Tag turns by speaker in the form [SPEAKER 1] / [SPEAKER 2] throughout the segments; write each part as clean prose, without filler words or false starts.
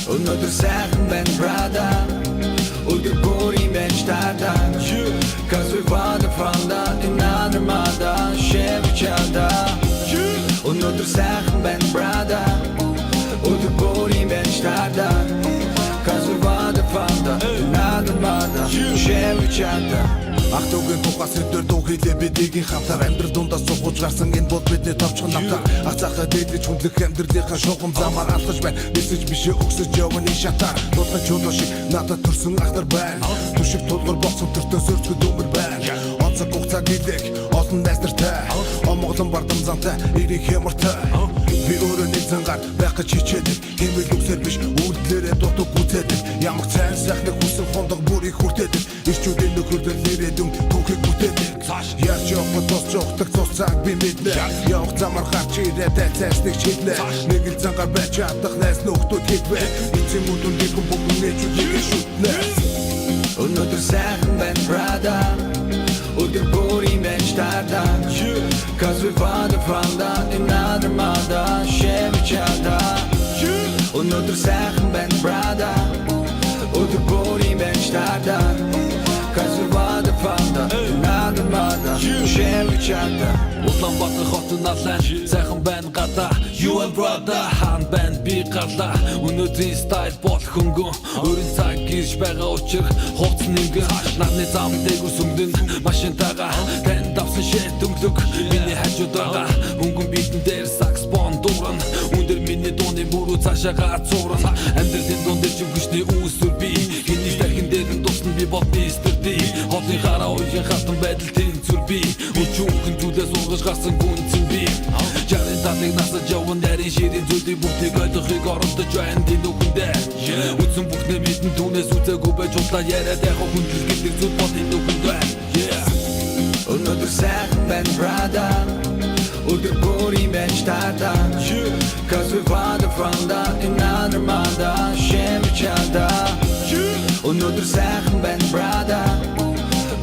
[SPEAKER 1] Өнөөдөр сайхан байна brother Өдөр бүрийн байж таардан Cause we wander from another mother Share each other Өнөөдөр сайхан байна brother Өдөр бүрийн байж таардан Cause we wander from another mother Share each other
[SPEAKER 2] Ахтугийн тухаас өдөр дуу хийлээ бидийн хамтар амьдрал дундаас суугууж гарсан энэ бол бидний товчхон намтар ах цаахаа дээдэж хүндлэх амьдралынхаа шугам замаар алхаж байна нисэж бишээ өгсөж явна шатаар дуулах чулуу шиг надад төрсөн ахтар байна түшиг тулгар боцсон төртөө сөрчгөд өмөр байна онцог хугацаа гэлэг олон найзтартай омголон бардам зантай ирэх хямартай би өөрөө нэг зангаар байх гэж хичээдэг хэмээл үгсээр биш үйлдэлээрээ дутуу гүцээдэг ямар цайн сайхныг хүсэн хондог бүрийг хүртээдэг ирчүүдийн нөхөрлөл нэрээдүн түүхийг бүтээдэг яаж явах тус жоохдаг цус цаг би мэднэ явах замаар гарч ирээд цайсныг чиглэ нэг л зангаар байж чадах найз нөхдүүд хэлбэ эцэг мөдөн дэгэн бүгэн нээжүүдийг шүтнэ
[SPEAKER 1] Өнөөдөр сайхан байна brother Өдөр бүрийн байж таардан Cause we wander from another mother Share each other Өнөөдөр сайхан байна brother Өдөр бүрийн байж таардан Cause we wander from another mother Share each other
[SPEAKER 3] Улаанбаатар хотын алан сайхан байна гадаа You and brother хаан байна би гарлаа өнөөдрийн стайл бол хөнгөн өөрийн цаг гэрж байгаа учир хувц нэнгэн нарны зам дээгүүр сүмдэн машинтайгаа тань давсан шээ дөнгөлөг миний хажууд байгаа хөнгөн битэн дээр саксфон дуурна өндөр миний дууны бүрүү цаашаа зурна амьдралын дунд дэжим хүчний үүсвэр би хэний дахин дээр нь тусна би бодны стерди хотын хараа уян хатан байдал тэнцвэр би өчүүхэн зүйлээс ургаж гарсан гүнзэн би Жарын татыг насаж яван дайрын ширийн зүйлийг бүгдийг ойлгохыг оролдож байна din үхэндээ үтсэн бүхнээ мэдэн түүнээс үзээгүй байж улаа яриад яхаа хүндлэл гэдэг зүйл бол din үхэнд байна
[SPEAKER 1] Өнөөдөр сайхан байна brother Өдөр бүрийн байж таардан Cause we wander from another mother Share each other Өнөөдөр сайхан байна brother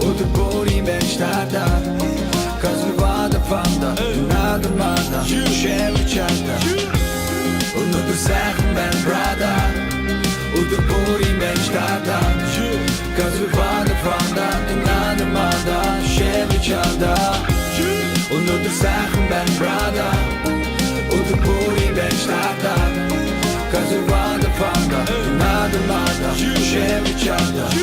[SPEAKER 1] Өдөр бүрийн байж таардан Cause we wander from another mother Share each other Өнөөдөр сайхан байна brother Өдөр бүрийн байж таардан Cause we wander from another mother Share each other Өнөөдөр сайхан байна brother Өдөр бүрийн байж таардан Cause we wander from another mother Share each other